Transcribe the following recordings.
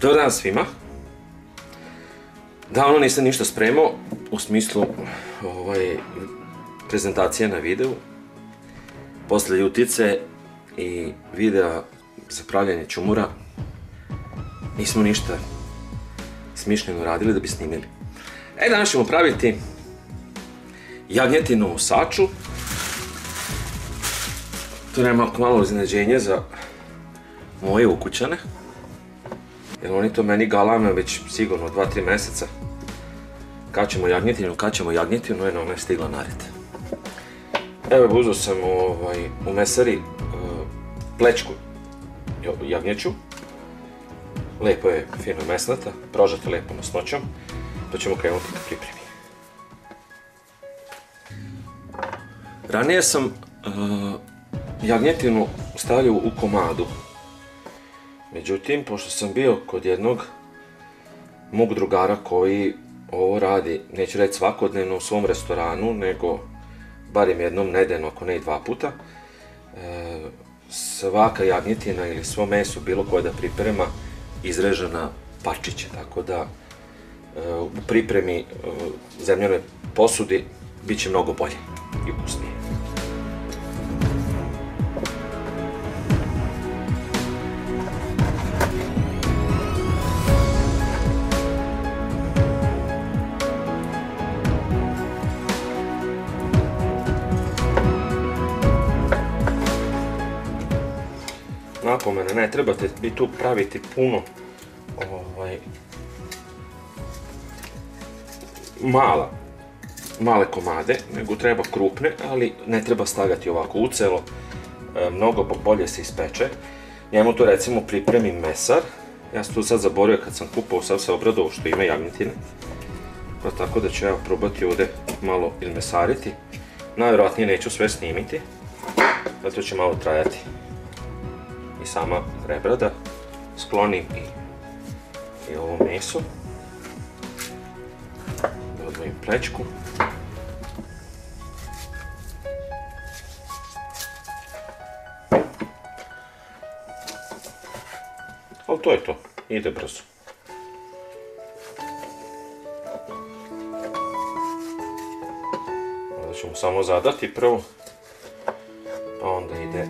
Dobar dan svima. Davno nisam ništa spremao u smislu prezentacije na videu. Posle Jutice i videa za pravljanje ćumura nismo ništa smišljeno radili da bi snimili. Danas ćemo praviti jagnjetinu u saču. To je malo iznenađenje za moje ukućane, jer oni to meni galame već sigurno 2-3 meseca. Kad ćemo jagnjetinu, ona je stigla na red. Evo, uzeo sam u mesari plečku jagnjeću. Lepo je, fino mesnata, prožeta lepo masnoćom, pa ćemo krenuti ka pripremi. Ranije sam jagnjetinu stavljao u komadu. Međutim, pošto sam bio kod jednog mog drugara koji ovo radi, neću reći svakodnevno u svom restoranu, nego barem jednom nedeljno, ako ne i 2 puta, svaka jagnjetina ili svo meso, bilo koje da priprema, izreže na parčiće, tako da u pripremi zemljanoj posudi bit će mnogo bolje i ukusnije. Napomena, ne trebate vi tu praviti puno male komade, nego treba krupne, ali ne treba stavljati ovako ucelo, mnogo bolje se ispeče. Njemu to recimo pripremi mesar, ja sam tu sad zaboravio kad sam kupao, sad se obradovao što ima jagnjetine, pa tako da ću ja probati ovde malo izmesariti. Najvjerojatnije neću sve snimiti, zato će malo trajati i sama rebra, da sklonim i ovo meso, da odvojim plečku. Ali to je to, ide brzo. Onda ćemo samo zadati prvo, pa onda ide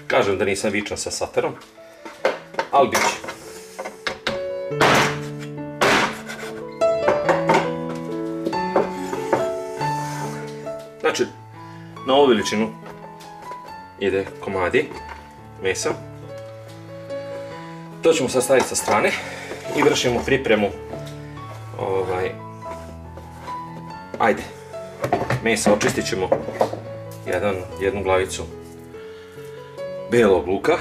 kažem da nisam vičan sa saterom, ali bit će. Znači, na ovu veličinu ide komadi mesa. To ćemo sad staviti sa strane i vršimo pripremu ajde, mesa očistit ćemo jednu glavicu belog luka.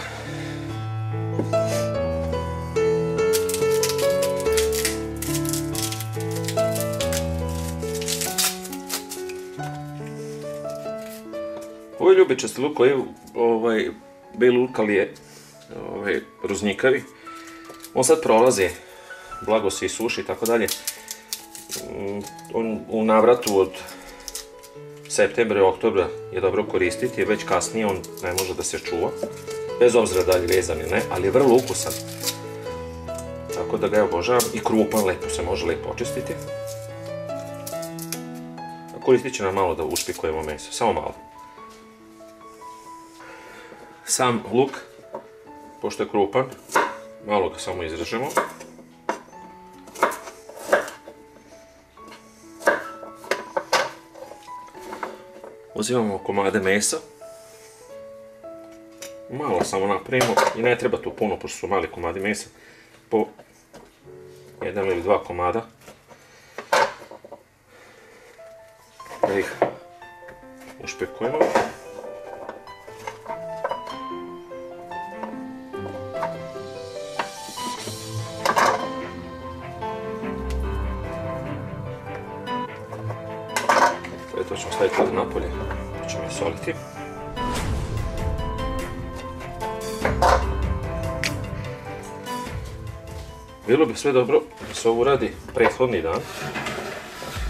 Ovo je ljubičasti luk koji beli luk, ali je ruznjikavi. On sad prolazi, blago se i suši i tako dalje. U navratu od septembra i oktobra je dobro koristiti, jer već kasnije on ne može da se čuva, bez obzira da li je vezan ili ne, ali je vrlo ukusan. Tako da ga ja obožavam i krupan, lepo se može lepo očistiti. Koristit će nam malo da ušpikujemo meso, samo malo. Sam luk, pošto je krupan, malo ga samo izrežemo. Uzimamo komade mesa, malo samo napravimo i ne treba tu puno, pošto su mali komadi mesa, po 1 ili 2 komada, da ih ušpekujemo. To ćemo staviti ovdje napolje, pa ćemo je soliti. Bilo bi sve dobro da se ovo uradi prethodni dan,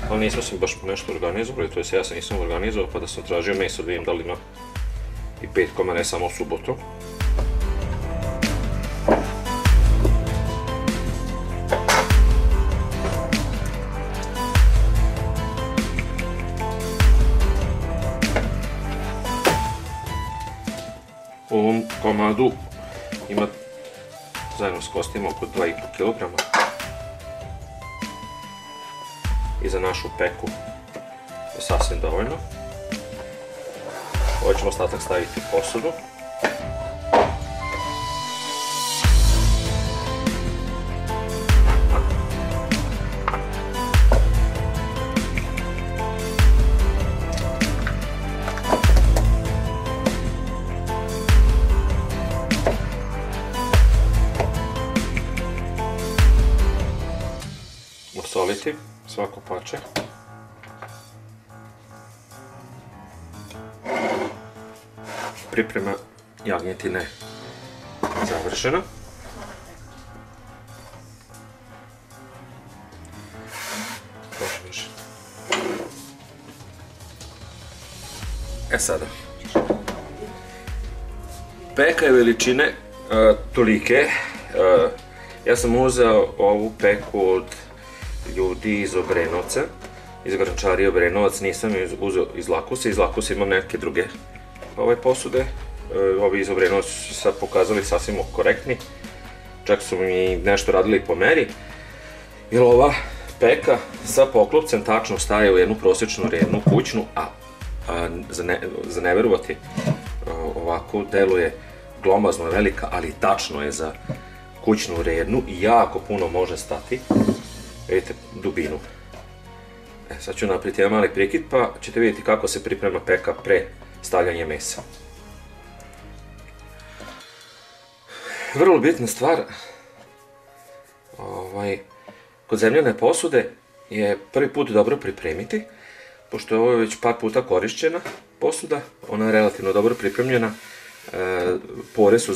ali nismo se baš nešto organizovali, to jest ja se nisam organizovao pa da sam tražio meso da vidim da li ima i petkom, a ne samo u subotu. U ovom komadu ima zajedno s kostima oko 2,5 kg i za našu peku je sasvim dovoljno. Ovo ćemo ostatak staviti u posudu. Osoliti svako parče. Priprema jagnjetine završena. Sada. Peka je veličine tolike. Ja sam uzeo ovu peku od ljudi iz Obrenovca, iz Grančarije Obrenovac, nisam je uzeo iz Lakuse, iz Lakuse imam neke druge posude, ovi iz Obrenovca su sad pokazali sasvim korektni, čak su mi nešto radili po meri, jer ova peka sa poklopcem tačno staje u jednu prosječnu rednu kućnu, a za ne verovati ovako deluje glomazno velika, ali tačno je za kućnu rednu i jako puno može stati. Vidite dubinu. Sad ću napraviti jedan mali prekid pa ćete vidjeti kako se priprema peka pre stavljanja mesa. Vrlo bitna stvar kod zemljane posude je prvi put dobro pripremiti, pošto je ovo već par puta korišćena posuda, ona je relativno dobro pripremljena, pore su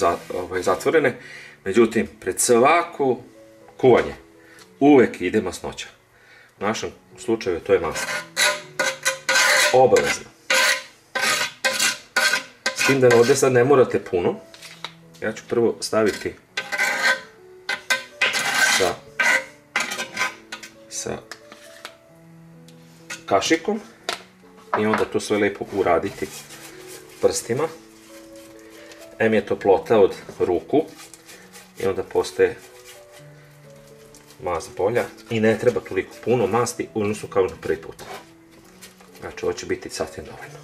zatvorene, međutim pred svako kuvanje uvek ide masnoća. U našem slučaju to je masno. Obavezno. S tim da ovdje sad ne morate puno. Ja ću prvo staviti sa kašikom i onda to sve lepo uraditi prstima. Em je toplota od ruku i onda postaje mast bolja i ne treba toliko puno masti u odnosu kao na prvi put. Znači ovo će biti sasvim dovoljno.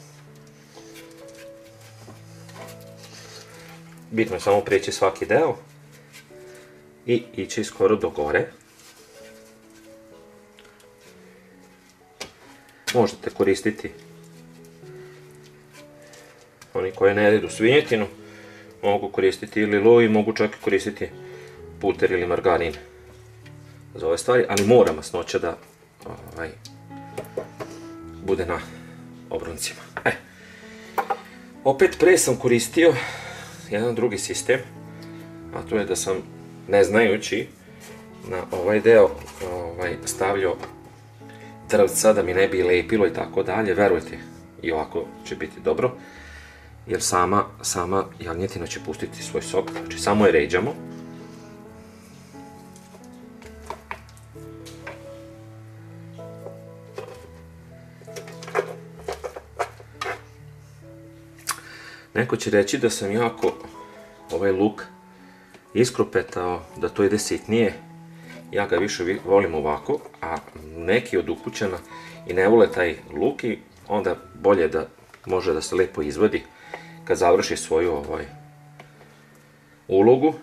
Bitno je samo preći svaki deo i ići skoro do gore. Možete koristiti oni koji ne jedu svinjetinu, mogu koristiti ili loj, mogu čak i koristiti puter ili margarin za ove stvari, ali mora masnoća da bude na obroncima. Opet pre sam koristio jedan drugi sistem, a to je da sam, ne znajući, na ovaj deo stavljao drvca da mi ne bi lepilo i tako dalje. Verujte, i ovako će biti dobro, jer sama jagnjetina će pustiti svoj sok, znači samo je ređamo. Neko će reći da sam jako ovaj luk iskrupetao, da to ide sitnije. Ja ga više volim ovako, a neki od ukućana i ne vole taj luk i onda bolje da može da se lepo izvadi kad završi svoju ulogu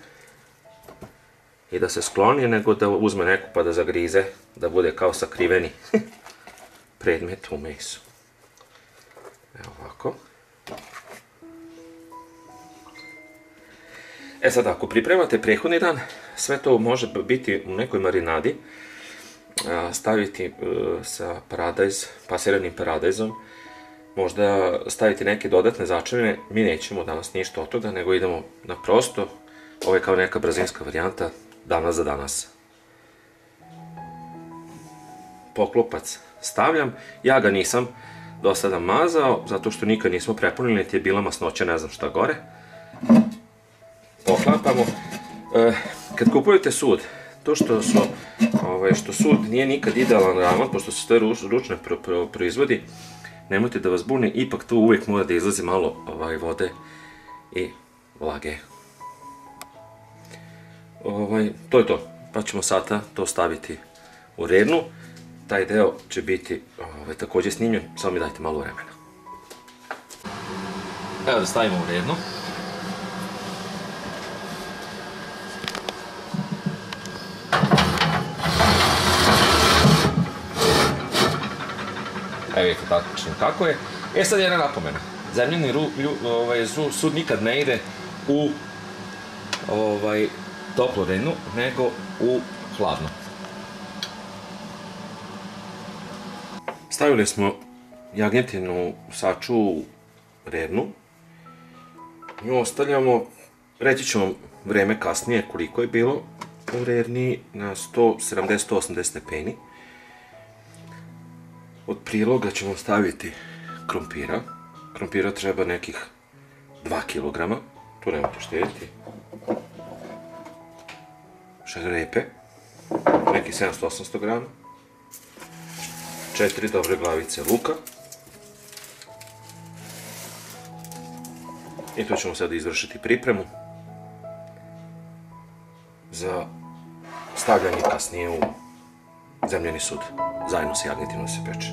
i da se skloni, nego da uzme neku pa da zagrize, da bude kao sakriveni predmet u mesu. Evo ovako. Sad, ako pripremate prethodni dan, sve to može biti u nekoj marinadi, staviti sa pasiranim paradajzom, možda staviti neke dodatne začinine. Mi nećemo danas ništa od toga, nego idemo na prosto. Ovo je kao neka brzinska varijanta, danas za danas. poklopac stavljam. Ja ga nisam do sada mazao, zato što nikad nismo prepunili, niti je bila masnoća, ne znam šta gore. Poklapamo. Kad kupujete sud, to što sud nije nikad idealan ravan, pošto se to ručno proizvodi, nemojte da vas buni, ipak tu uvijek mora da izlazi malo vode i vlage. To je to, pa ćemo sada to staviti u rednu. Taj deo će biti također snimljen, samo mi dajte malo vremena. Evo da stavimo u rednu. Evo vidite tačno kako je. Sad jedna napomena. Zemljani sud nikad ne ide u toplu rednu, nego u hladnu. Stavili smo jagnjetinu saču u rednu. Nju ostavljamo, reći ću vam vreme kasnije koliko je bilo u redni, na 170-180 stepeni. Od priloga ćemo staviti krompira. Krompira treba nekih 2 kg, tu nemojte štediti. Šerepe, nekih 700-800 g. 4 dobre glavice luka. I tu ćemo sad izvršiti pripremu za stavljanje kasnije u zemljani sud, zajedno s jagnjetinom da se peče.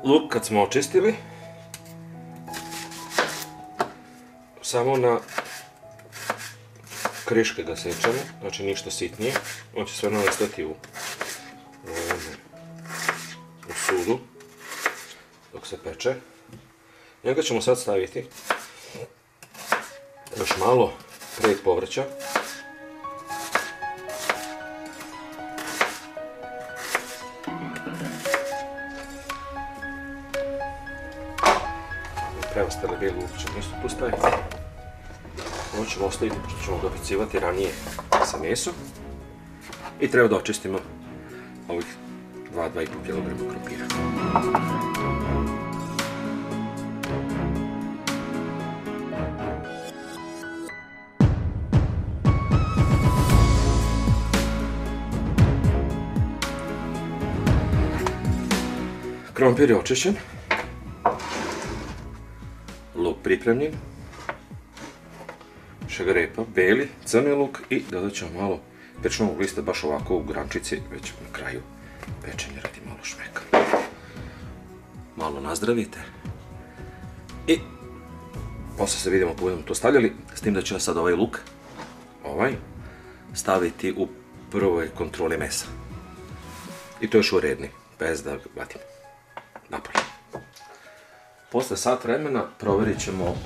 Luk kad smo očistili, samo na kriške ga sečemo, znači ništa sitnije. On će sve nastati u sudu dok se peče. Njega ćemo sad staviti još malo prije povrća. Preostale bijeli luk ćemo isto tu staviti. Ovo ćemo ostaviti pošto ćemo ga pecivati ranije sa mesom. I treba da očistimo ovih 2-2,5 kg krompira. Krompir je očišćen. Luk pripremljen, šegarepa, beli, crni luk i dodat ćemo malo pečenog lista baš ovako u grančici, već na kraju pečenja radi malo šmeka. Malo nazdravite i posle se vidimo ako budemo to stavljali, s tim da ću ja sad ovaj luk staviti u prvoj kontroli mesa. I to još u redni, bez da ga batim napolje. Posle sat vremena provjerit ćemo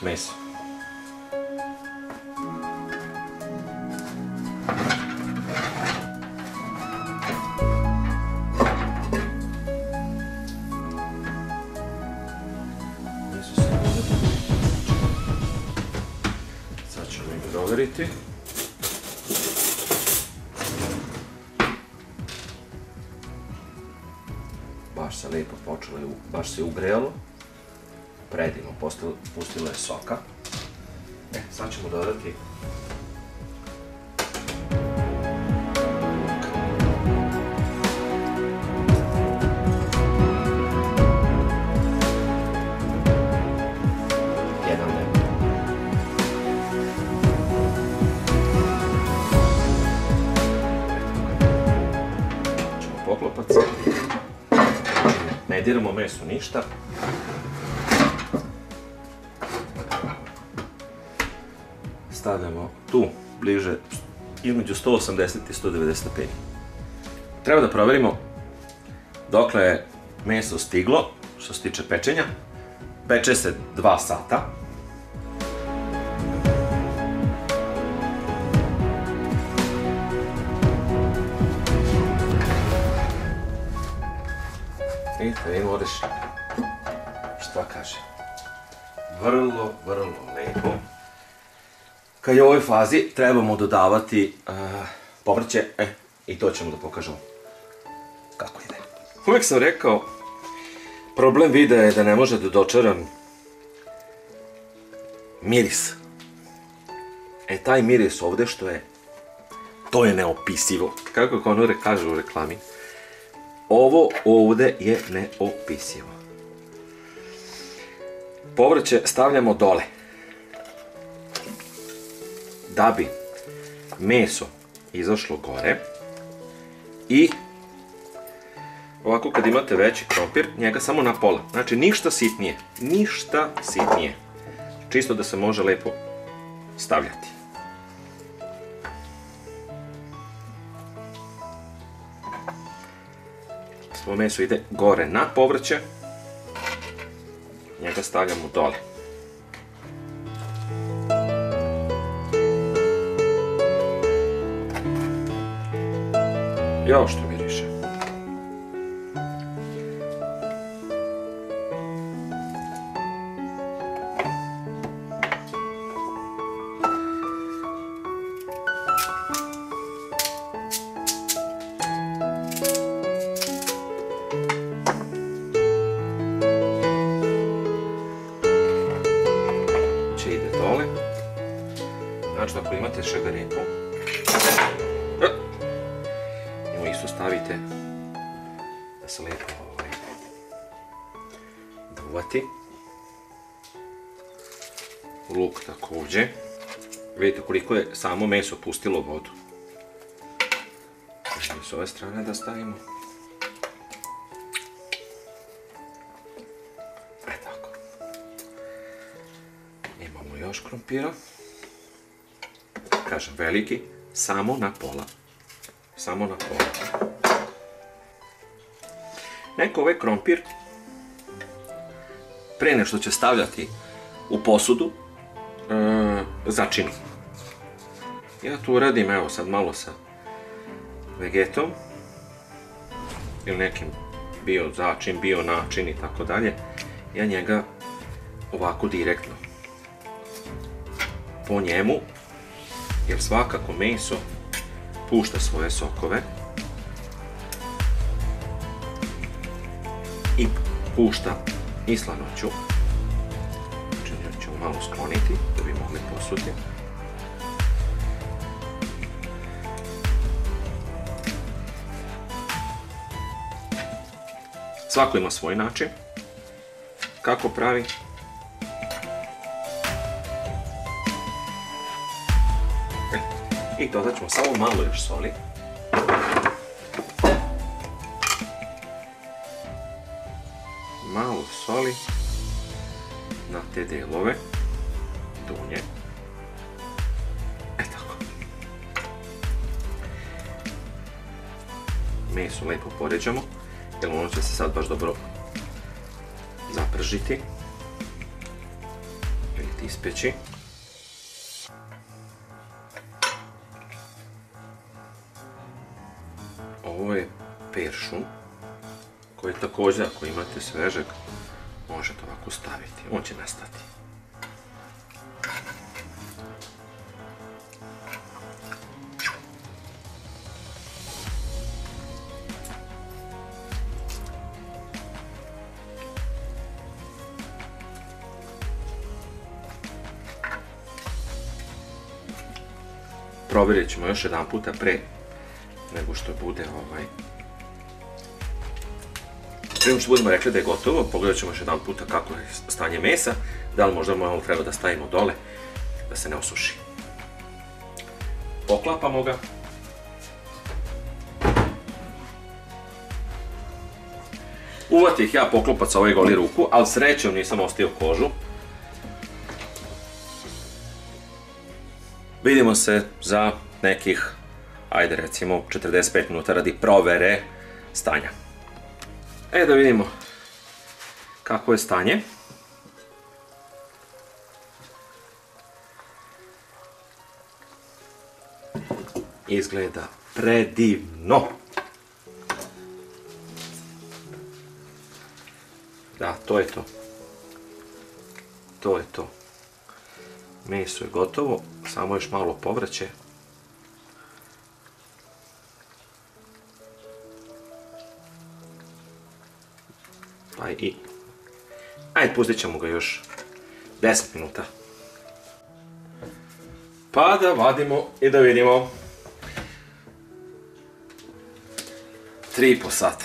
meso. Sad ćemo ih provjeriti. Baš se lijepo počelo, baš se ugrejalo. Predivno, pustilo je soka. Sad ćemo dodati jedan deo. Ćemo poklopac. Ne diramo meso ništa. Stavljamo tu bliže između 180 i 190 stepeni. Treba da provjerimo dokle je meso stiglo, što se tiče pečenja. Peče se 2 sata. I da vidimo odeš šta kaže. Vrlo lepo. Kad je u ovoj fazi trebamo dodavati povrće, i to ćemo da pokažemo kako ide. Uvijek sam rekao, problem videa je da ne može da dočaram miris. Taj miris ovdje što je, to je neopisivo. Kako Konure kaže u reklami, ovo ovdje je neopisivo. Povrće stavljamo dole, da bi meso izašlo gore i ovako kad imate veći krompir, njega samo na pola. Znači ništa sitnije, čisto da se može lepo stavljati. Svo meso ide gore na povrće, njega stavljamo dole. Jao što miriše. Ide dole. Znači ako imate šegarepu, njemu isto stavite da se lepo da uvati. Luk također. Vidite koliko je samo meso pustilo vodu. S ove strane da stavimo. Tako. Imamo još krompira. Kažem veliki, samo na pola. Neko ovaj krompir pre nego što će stavljati u posudu začini. Ja tu uradim, evo sad malo sa vegetom ili nekim bio začin, bio način i tako dalje. Ja njega ovako direktno po njemu, jer svakako meso pušta svoje sokove i pušta i slanoću. Znači ćemo malo skloniti da bi mogli posuti. Svako ima svoj način kako pravi. I dodat ćemo samo malo još soli. Malo soli na te delove dunje. Tako. Meso lepo poređamo, jer ono će se sad baš dobro zapržiti ili ispeći. Ovo je peršun koji također ako imate svežeg možete ovako staviti, on će nestati. Provjerit ćemo još jedan puta pre nego što bude prije nego što budemo rekli da je gotovo, pogledat ćemo još jedan puta kako je stanje mesa, da li možda malo treba da stavimo dole da se ne osuši. Poklapamo ga. Uvatih ja poklopac sa ovaj goli ruku, ali srećom nisam ostio kožu. Vidimo se za nekih ajde recimo 45 minuta radi provere stanja. Da vidimo kako je stanje. Izgleda predivno. Da, to je to. To je to. Meso je gotovo, samo još malo povrće. Pa i... Ajde, pustit ćemo ga još 10 minuta. Pa da vadimo i da vidimo. 3,5 sata.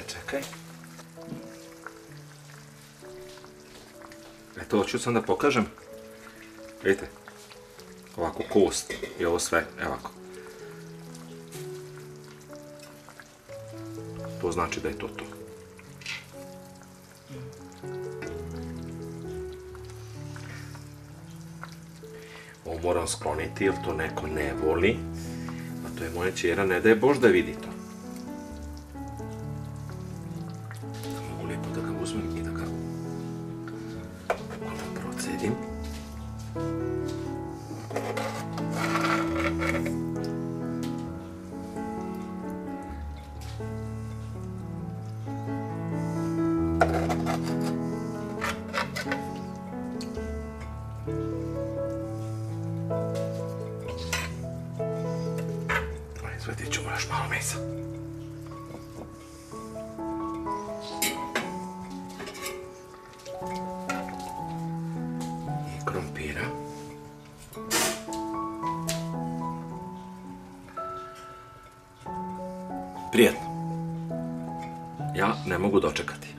Čekaj. Eto, hoću sam da pokažem. Vidite? Ovako kost i ovo sve, evo ovako. To znači da je to to. Ovo moram skloniti jer to neko ne voli. A to je moja ćera, ne daj Bož da vidi to. Mogu lijepo da ga uzmem i da ga onda procedim. Izvedit ćemo još malo mesa. I krompira. Prijetno. Ja ne mogu dočekati.